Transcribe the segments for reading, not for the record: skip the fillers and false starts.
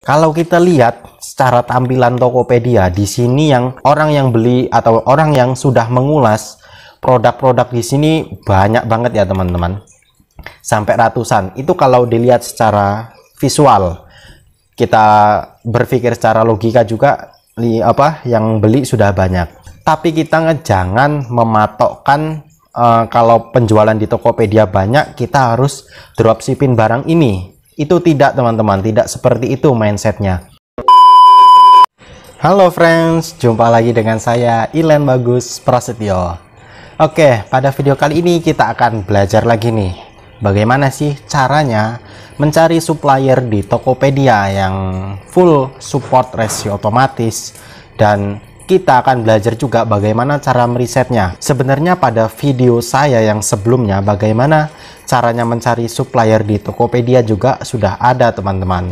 Kalau kita lihat secara tampilan Tokopedia, di sini yang orang yang beli atau orang yang sudah mengulas produk-produk di sini banyak banget ya teman-teman. Sampai ratusan. Itu kalau dilihat secara visual. Kita berpikir secara logika juga yang beli sudah banyak. Tapi kita jangan mematokkan kalau penjualan di Tokopedia banyak, kita harus dropshipping barang ini. Itu tidak teman-teman, tidak seperti itu mindsetnya. Halo friends, jumpa lagi dengan saya Ilen Bagus Prasetyo. Oke, pada video kali ini kita akan belajar lagi nih, bagaimana sih caranya mencari supplier di Tokopedia yang full support review otomatis, dan kita akan belajar juga bagaimana cara merisetnya. Sebenarnya pada video saya yang sebelumnya bagaimana caranya mencari supplier di Tokopedia juga sudah ada teman-teman,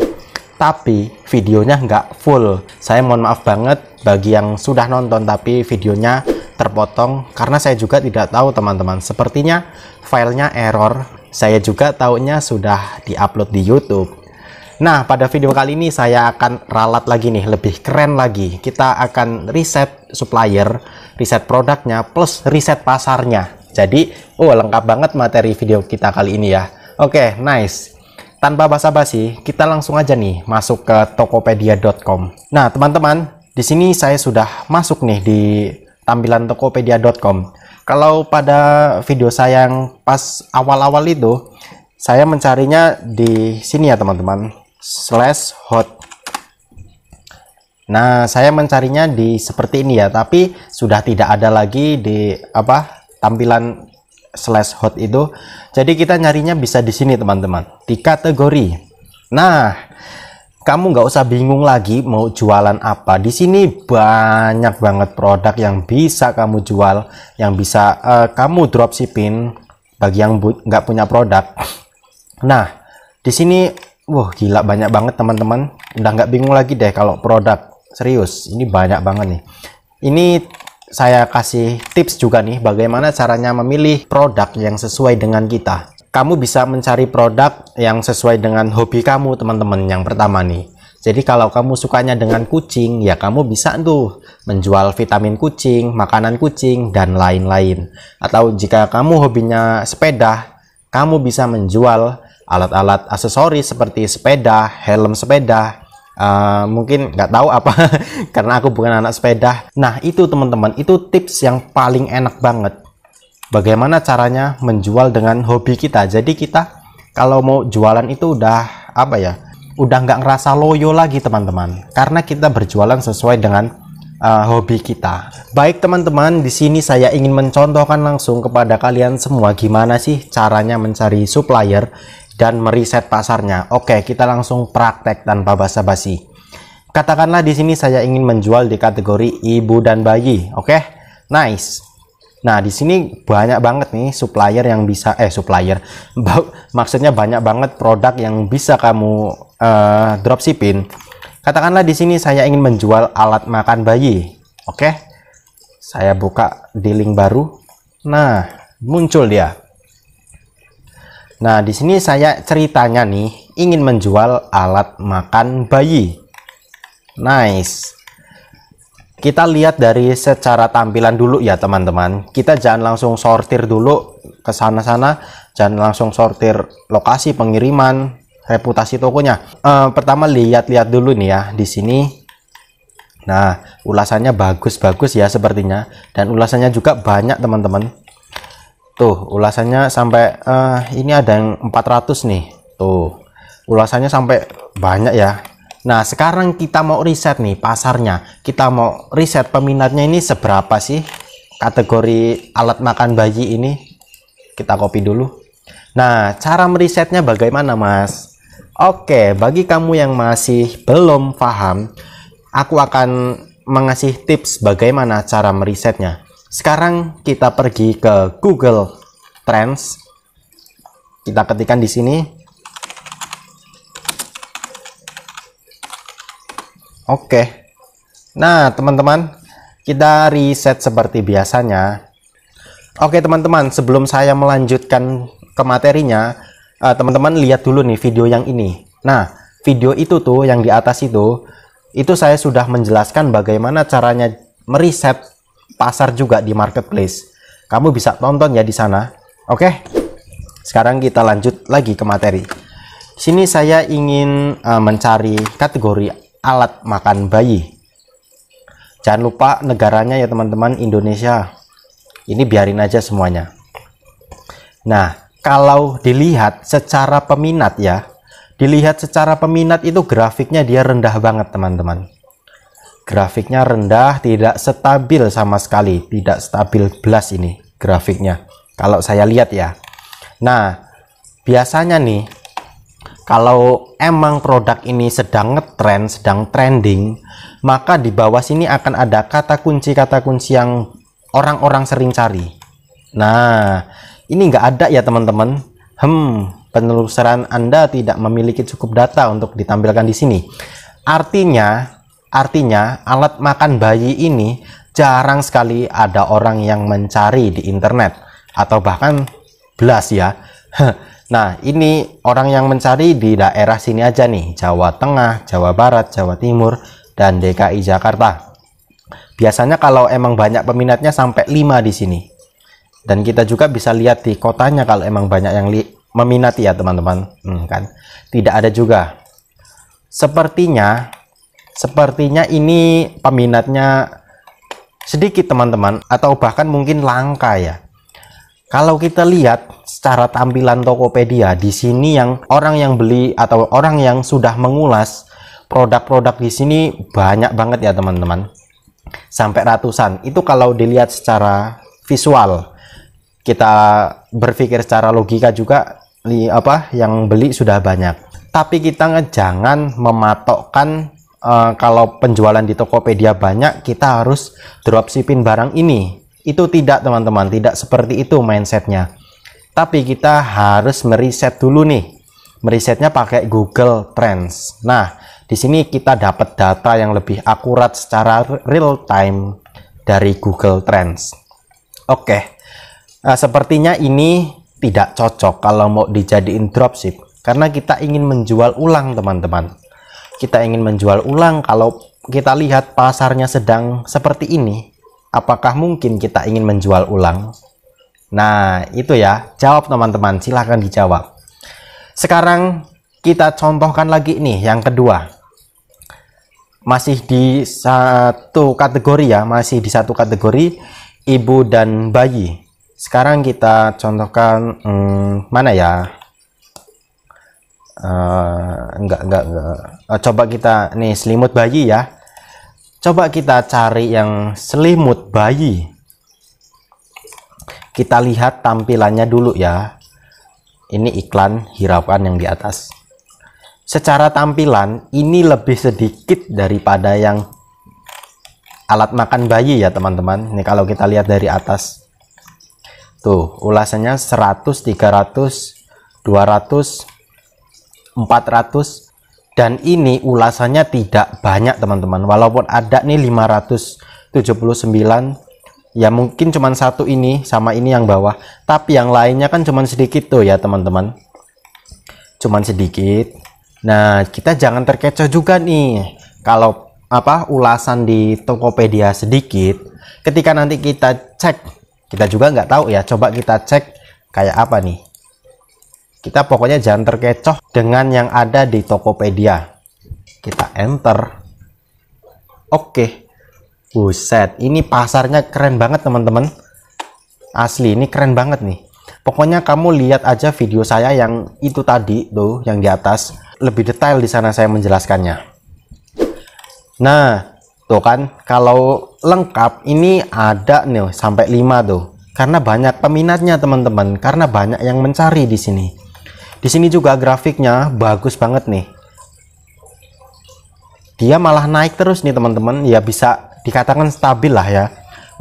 tapi videonya nggak full. Saya mohon maaf banget bagi yang sudah nonton tapi videonya terpotong karena saya juga tidak tahu teman-teman, sepertinya filenya error. Saya juga taunya sudah diupload di YouTube. Nah, pada video kali ini saya akan ralat lagi nih, lebih keren lagi. Kita akan riset supplier, riset produknya, plus riset pasarnya. Jadi, lengkap banget materi video kita kali ini ya. Oke, nice. Tanpa basa-basi, kita langsung aja nih masuk ke tokopedia.com. Nah, teman-teman, di sini saya sudah masuk nih di tampilan tokopedia.com. Kalau pada video saya yang pas awal-awal itu, saya mencarinya di sini ya teman-teman, /hot. Nah, saya mencarinya di seperti ini ya, tapi sudah tidak ada lagi di tampilan /hot itu. Jadi kita nyarinya bisa di sini teman-teman, di kategori. Nah, kamu nggak usah bingung lagi mau jualan apa. Di sini banyak banget produk yang bisa kamu jual, yang bisa kamu dropshipping bagi yang nggak punya produk. Nah, di sini gila banyak banget teman-teman. Udah nggak bingung lagi deh kalau produk. Serius, ini banyak banget nih. Ini saya kasih tips juga nih bagaimana caranya memilih produk yang sesuai dengan kita. Kamu bisa mencari produk yang sesuai dengan hobi kamu teman-teman. Yang pertama nih, jadi kalau kamu sukanya dengan kucing, ya kamu bisa tuh menjual vitamin kucing, makanan kucing, dan lain-lain. Atau jika kamu hobinya sepeda, kamu bisa menjual alat-alat aksesoris seperti sepeda, helm sepeda, mungkin nggak tahu apa karena aku bukan anak sepeda. Nah itu teman-teman, itu tips yang paling enak banget bagaimana caranya menjual dengan hobi kita. Jadi kita kalau mau jualan itu udah udah nggak ngerasa loyo lagi teman-teman, karena kita berjualan sesuai dengan hobi kita. Baik teman-teman, di sini saya ingin mencontohkan langsung kepada kalian semua gimana sih caranya mencari supplier dan meriset pasarnya. Oke, kita langsung praktek tanpa basa-basi. Katakanlah di sini saya ingin menjual di kategori ibu dan bayi. Oke, nice. Nah, di sini banyak banget nih supplier yang bisa maksudnya banyak banget produk yang bisa kamu dropshipping. Katakanlah di sini saya ingin menjual alat makan bayi. Oke. Saya buka di link baru. Nah, muncul dia. Nah, di sini saya ceritanya nih ingin menjual alat makan bayi. Nice. Kita lihat dari secara tampilan dulu ya teman-teman. Kita jangan langsung sortir dulu ke sana-sana, jangan langsung sortir lokasi pengiriman, reputasi tokonya. Pertama lihat-lihat dulu nih ya di sini. Nah, ulasannya bagus-bagus ya sepertinya, dan ulasannya juga banyak teman-teman. Tuh, ulasannya sampai ini ada yang 400 nih. Tuh, ulasannya sampai banyak ya. Nah, sekarang kita mau riset nih pasarnya. Kita mau riset peminatnya ini seberapa sih kategori alat makan bayi ini. Kita copy dulu. Nah, cara merisetnya bagaimana, Mas? Oke, bagi kamu yang masih belum paham, aku akan mengasih tips bagaimana cara merisetnya. Sekarang kita pergi ke Google Trends. Kita ketikkan di sini. Oke. Nah, teman-teman, kita riset seperti biasanya. Oke, teman-teman, sebelum saya melanjutkan ke materinya, teman-teman lihat dulu nih video yang ini. Nah, video itu tuh yang di atas itu saya sudah menjelaskan bagaimana caranya meriset pasar juga di marketplace. Kamu bisa tonton ya di sana. Oke. Sekarang kita lanjut lagi ke materi. Sini saya ingin mencari kategori alat makan bayi. Jangan lupa negaranya ya teman-teman, Indonesia. Ini biarin aja semuanya. Nah, kalau dilihat secara peminat ya, itu grafiknya dia rendah banget teman-teman. Grafiknya rendah, tidak stabil sama sekali, tidak stabil belas ini grafiknya kalau saya lihat ya. Nah, biasanya nih kalau emang produk ini sedang ngetrend, sedang trending, maka di bawah sini akan ada kata kunci yang orang-orang sering cari. Nah, ini nggak ada ya teman-teman. Penelusuran Anda tidak memiliki cukup data untuk ditampilkan di sini. Artinya alat makan bayi ini jarang sekali ada orang yang mencari di internet, atau bahkan belas ya. Nah, ini orang yang mencari di daerah sini aja nih, Jawa Tengah, Jawa Barat, Jawa Timur, dan DKI Jakarta. Biasanya kalau emang banyak peminatnya sampai 5 di sini. Dan kita juga bisa lihat di kotanya kalau emang banyak yang meminati ya teman-teman. Kan tidak ada juga. Sepertinya ini peminatnya sedikit teman-teman, atau bahkan mungkin langka ya. Kalau kita lihat secara tampilan Tokopedia di sini, yang orang yang beli atau orang yang sudah mengulas produk-produk di sini banyak banget ya teman-teman. Sampai ratusan. Itu kalau dilihat secara visual. Kita berpikir secara logika juga yang beli sudah banyak. Tapi kita jangan mematokkan kalau penjualan di Tokopedia banyak, kita harus dropshipping barang ini. Itu tidak teman-teman, tidak seperti itu mindsetnya. Tapi kita harus meriset dulu nih. Merisetnya pakai Google Trends. Nah, di sini kita dapat data yang lebih akurat secara real time dari Google Trends. Oke. Nah, sepertinya ini tidak cocok kalau mau dijadiin dropship, karena kita ingin menjual ulang teman-teman. Kita ingin menjual ulang. Kalau kita lihat pasarnya sedang seperti ini, apakah mungkin kita ingin menjual ulang? Nah, itu ya. Jawab teman-teman, silahkan dijawab. Sekarang kita contohkan lagi nih yang kedua. Masih di satu kategori ya, ibu dan bayi. Sekarang kita contohkan mana ya? Enggak. Coba kita nih selimut bayi ya. Coba kita cari yang selimut bayi. Kita lihat tampilannya dulu ya. Ini iklan hiraukan yang di atas. Secara tampilan ini lebih sedikit daripada yang alat makan bayi ya teman-teman. Ini kalau kita lihat dari atas. Tuh, ulasannya 100, 300, 200, 400, dan ini ulasannya tidak banyak teman-teman. Walaupun ada nih 579, ya mungkin cuman satu ini sama ini yang bawah, tapi yang lainnya kan cuman sedikit tuh ya teman-teman, cuman sedikit. Nah, kita jangan terkecoh juga nih kalau ulasan di Tokopedia sedikit. Ketika nanti kita cek, kita juga nggak tahu ya, coba kita cek kayak apa nih. Kita pokoknya jangan terkecoh dengan yang ada di Tokopedia. Kita enter. Oke. Buset, ini pasarnya keren banget teman-teman. Asli, ini keren banget nih. Pokoknya kamu lihat aja video saya yang itu tadi tuh, yang di atas. Lebih detail di sana saya menjelaskannya. Nah, tuh kan, kalau lengkap ini ada nih sampai 5 tuh. Karena banyak peminatnya teman-teman, karena banyak yang mencari di sini. Di sini juga grafiknya bagus banget nih. Dia malah naik terus nih teman-teman, ya bisa dikatakan stabil lah ya.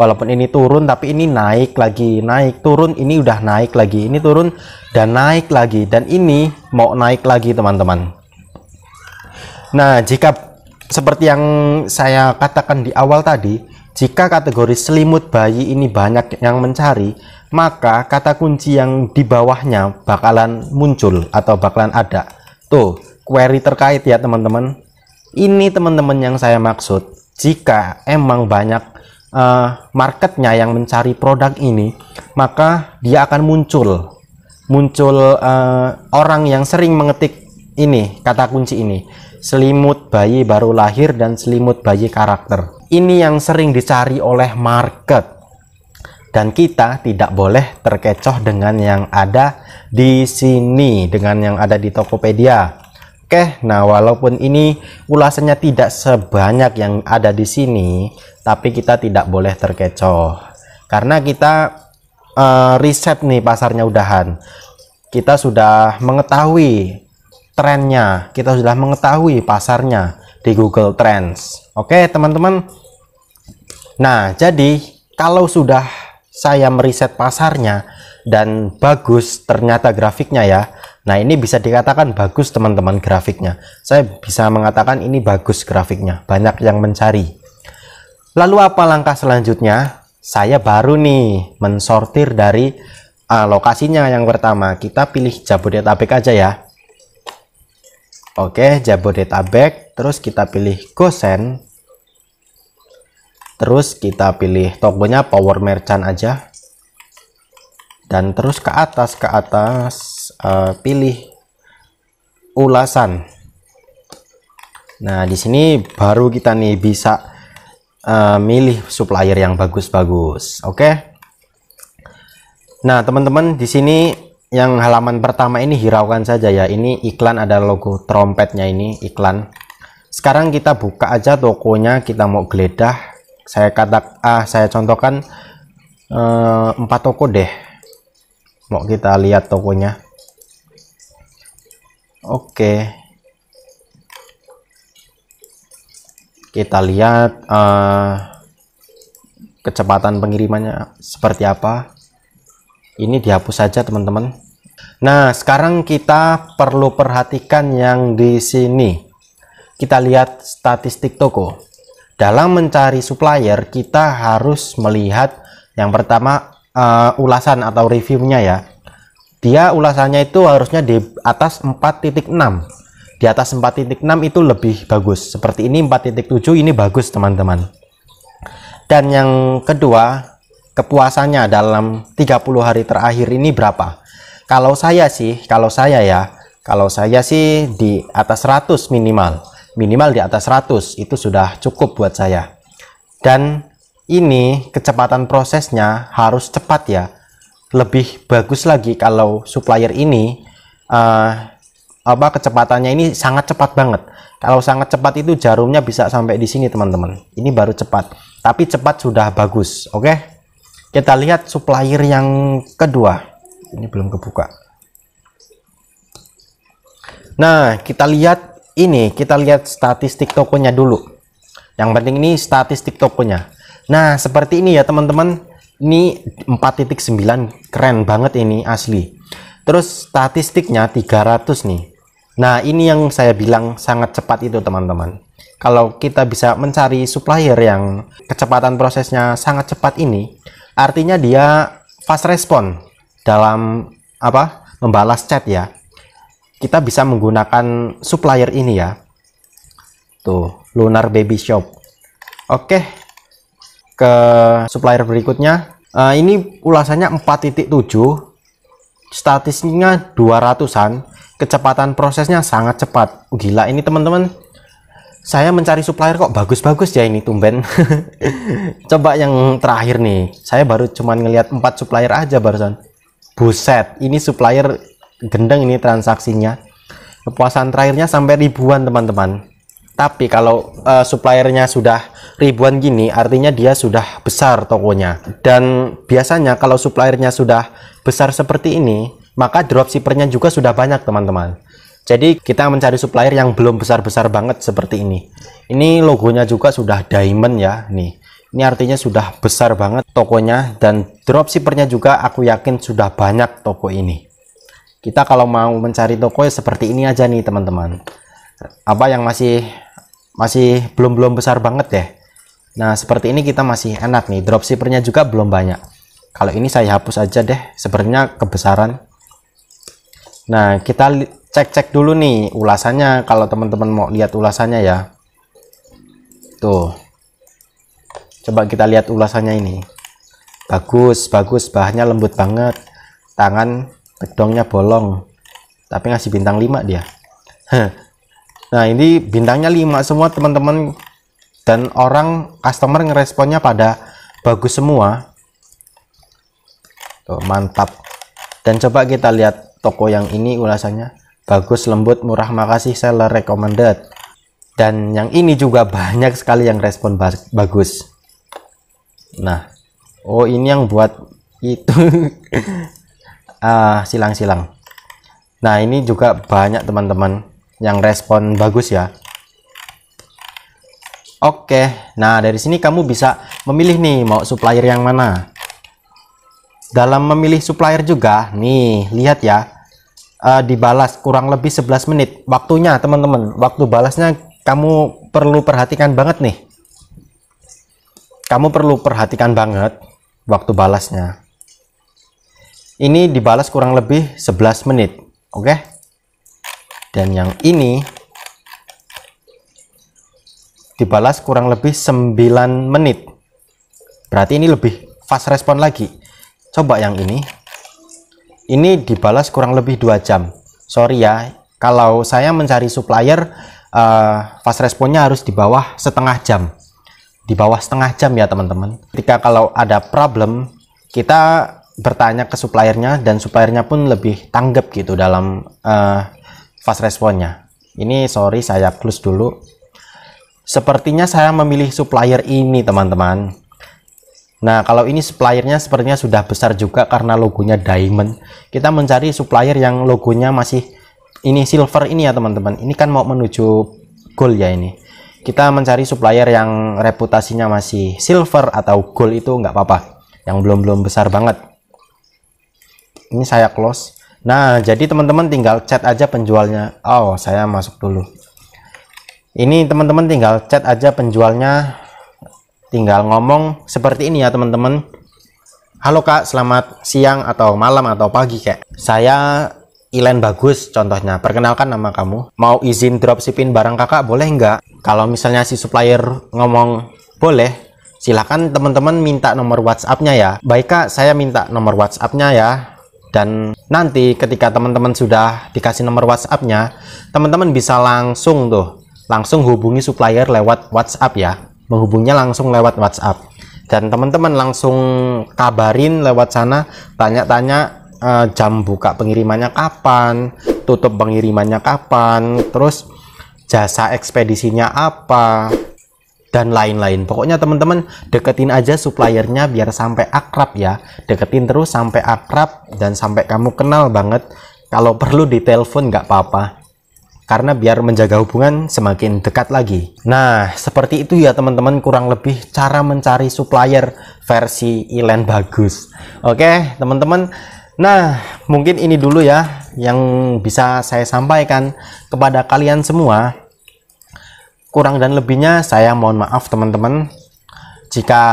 Walaupun ini turun tapi ini naik lagi, naik turun, ini udah naik lagi, ini turun dan naik lagi, dan ini mau naik lagi teman-teman. Nah, jika seperti yang saya katakan di awal tadi, jika kategori selimut bayi ini banyak yang mencari, maka kata kunci yang di bawahnya bakalan muncul atau bakalan ada. Tuh, query terkait ya teman-teman. Ini teman-teman yang saya maksud, jika emang banyak marketnya yang mencari produk ini, maka dia akan muncul orang yang sering mengetik ini, kata kunci ini, selimut bayi baru lahir dan selimut bayi karakter. Ini yang sering dicari oleh market, dan kita tidak boleh terkecoh dengan yang ada di sini, dengan yang ada di Tokopedia. Oke, nah walaupun ini ulasannya tidak sebanyak yang ada di sini, tapi kita tidak boleh terkecoh karena kita riset nih pasarnya udahan. Kita sudah mengetahui trennya, kita sudah mengetahui pasarnya di Google Trends. Oke, teman-teman. Nah, jadi kalau sudah saya meriset pasarnya dan bagus ternyata grafiknya ya. Nah, ini bisa dikatakan bagus teman-teman grafiknya. Saya bisa mengatakan ini bagus grafiknya, banyak yang mencari. Lalu apa langkah selanjutnya? Saya baru nih mensortir dari lokasinya. Yang pertama, kita pilih Jabodetabek aja ya. Oke, Jabodetabek, terus kita pilih Gosen. Terus kita pilih tokonya Power Merchant aja. Dan terus ke atas pilih ulasan. Nah, di sini baru kita nih bisa milih supplier yang bagus-bagus. Oke. Nah, teman-teman, di sini yang halaman pertama ini hiraukan saja ya. Ini iklan, ada logo trompetnya, ini iklan. Sekarang kita buka aja tokonya, kita mau geledah. Saya contohkan 4 toko deh. Mau kita lihat tokonya. Oke, kita lihat kecepatan pengirimannya seperti apa. Ini dihapus saja teman-teman. Nah, sekarang kita perlu perhatikan yang di sini. Kita lihat statistik toko. Dalam mencari supplier, kita harus melihat yang pertama ulasan atau reviewnya ya. Dia ulasannya itu harusnya di atas 4.6. Di atas 4.6 itu lebih bagus. Seperti ini 4.7, ini bagus teman-teman. Dan yang kedua, kepuasannya dalam 30 hari terakhir ini berapa? Kalau saya sih di atas 100 minimal di atas 100 itu sudah cukup buat saya. Dan ini kecepatan prosesnya harus cepat ya. Lebih bagus lagi kalau supplier ini kecepatannya ini sangat cepat banget. Kalau sangat cepat itu jarumnya bisa sampai di sini teman-teman. Ini baru cepat, tapi cepat sudah bagus. Oke, kita lihat supplier yang kedua. Ini belum kebuka. Nah, kita lihat statistik tokonya dulu. Yang penting ini statistik tokonya. Nah, seperti ini ya teman-teman. Ini 4.9, keren banget ini asli. Terus statistiknya 300 nih. Nah, ini yang saya bilang sangat cepat itu teman-teman. Kalau kita bisa mencari supplier yang kecepatan prosesnya sangat cepat ini, artinya dia fast respon dalam membalas chat ya. Kita bisa menggunakan supplier ini ya. Tuh, Lunar Baby Shop. Oke. Ke supplier berikutnya. Ini ulasannya 4.7. Statistiknya 200-an. Kecepatan prosesnya sangat cepat. Gila ini teman-teman. Saya mencari supplier kok bagus-bagus ya ini tumben. Coba yang terakhir nih. Saya baru cuman ngelihat 4 supplier aja barusan. Buset, ini supplier gendeng ini transaksinya. Kepuasan terakhirnya sampai ribuan teman-teman. Tapi kalau suppliernya sudah ribuan gini, artinya dia sudah besar tokonya. Dan biasanya kalau suppliernya sudah besar seperti ini, maka dropshippernya juga sudah banyak teman-teman. Jadi kita mencari supplier yang belum besar-besar banget seperti ini. Ini logonya juga sudah diamond ya. Nih, ini artinya sudah besar banget tokonya. Dan dropshippernya juga aku yakin sudah banyak toko ini. Kita kalau mau mencari toko ya seperti ini aja nih teman-teman. Yang masih belum besar banget deh. Nah, seperti ini kita masih enak nih. Dropshippernya juga belum banyak. Kalau ini saya hapus aja deh. Sebenarnya kebesaran. Nah, kita cek dulu nih ulasannya. Kalau teman-teman mau lihat ulasannya ya, tuh coba kita lihat ulasannya ini. Bagus, bahannya lembut banget, tangan kedongnya bolong, tapi ngasih bintang 5 dia. Nah ini bintangnya 5 semua teman-teman, dan orang customer ngeresponnya pada bagus semua. Tuh, mantap. Dan coba kita lihat toko yang ini ulasannya, bagus, lembut, murah, makasih, seller recommended. Dan yang ini juga banyak sekali yang respon bagus. Nah, oh ini yang buat itu silang-silang. Nah ini juga banyak teman-teman yang respon bagus ya. Oke, nah dari sini kamu bisa memilih nih mau supplier yang mana. Dalam memilih supplier juga nih, lihat ya, dibalas kurang lebih 11 menit waktunya teman-teman. Waktu balasnya kamu perlu perhatikan banget nih. Kamu perlu perhatikan banget waktu balasnya. Ini dibalas kurang lebih 11 menit. Oke. Dan yang ini dibalas kurang lebih 9 menit. Berarti ini lebih fast respon lagi. Coba yang ini dibalas kurang lebih 2 jam. Sorry ya, kalau saya mencari supplier fast responnya harus di bawah setengah jam. Di bawah setengah jam ya teman-teman. Ketika kalau ada problem, kita bertanya ke suppliernya, dan suppliernya pun lebih tanggap gitu dalam fast responnya. Ini sorry, saya close dulu. Sepertinya saya memilih supplier ini teman-teman. Nah kalau ini suppliernya sepertinya sudah besar juga karena logonya diamond. Kita mencari supplier yang logonya masih ini silver ini ya teman-teman. Ini kan mau menuju gold ya ini. Kita mencari supplier yang reputasinya masih silver atau gold, itu nggak apa-apa. Yang belum besar banget. Ini saya close. Nah jadi teman-teman tinggal chat aja penjualnya. Oh saya masuk dulu. Ini teman-teman tinggal chat aja penjualnya, tinggal ngomong seperti ini ya teman-teman. Halo kak, selamat siang atau malam atau pagi kak. Saya Ilen Bagus contohnya, perkenalkan nama kamu. Mau izin dropshipping barang kakak boleh nggak? Kalau misalnya si supplier ngomong boleh, silahkan teman-teman minta nomor WhatsApp-nya ya. Baik kak, saya minta nomor WhatsApp-nya ya. Dan nanti ketika teman-teman sudah dikasih nomor WhatsApp-nya, teman-teman bisa langsung hubungi supplier lewat WhatsApp ya, menghubungnya langsung lewat WhatsApp, dan teman-teman langsung kabarin lewat sana, tanya-tanya jam buka pengirimannya kapan, tutup pengirimannya kapan, terus jasa ekspedisinya apa, dan lain-lain. Pokoknya teman-teman deketin aja suppliernya biar sampai akrab ya, deketin terus sampai akrab dan sampai kamu kenal banget. Kalau perlu ditelepon nggak apa-apa, karena biar menjaga hubungan semakin dekat lagi. Nah seperti itu ya teman-teman, kurang lebih cara mencari supplier versi Ilen Bagus. Oke teman-teman, nah mungkin ini dulu ya yang bisa saya sampaikan kepada kalian semua. Kurang dan lebihnya saya mohon maaf teman-teman. Jika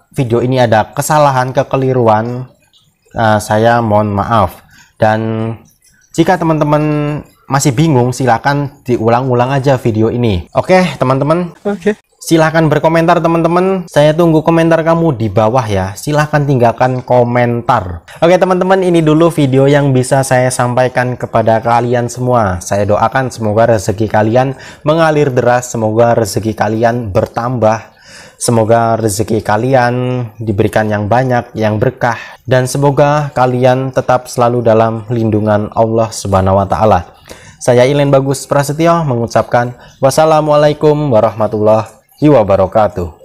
video ini ada kesalahan, kekeliruan, saya mohon maaf. Dan jika teman-teman masih bingung, silakan diulang-ulang aja video ini. Oke teman-teman. Oke. Silahkan berkomentar teman-teman. Saya tunggu komentar kamu di bawah ya. Silahkan tinggalkan komentar. Oke teman-teman, ini dulu video yang bisa saya sampaikan kepada kalian semua. Saya doakan semoga rezeki kalian mengalir deras, semoga rezeki kalian bertambah, semoga rezeki kalian diberikan yang banyak, yang berkah, dan semoga kalian tetap selalu dalam lindungan Allah Subhanahu wa Ta'ala. Saya Ilen Bagus Prasetyo mengucapkan wassalamualaikum warahmatullahi wabarakatuh.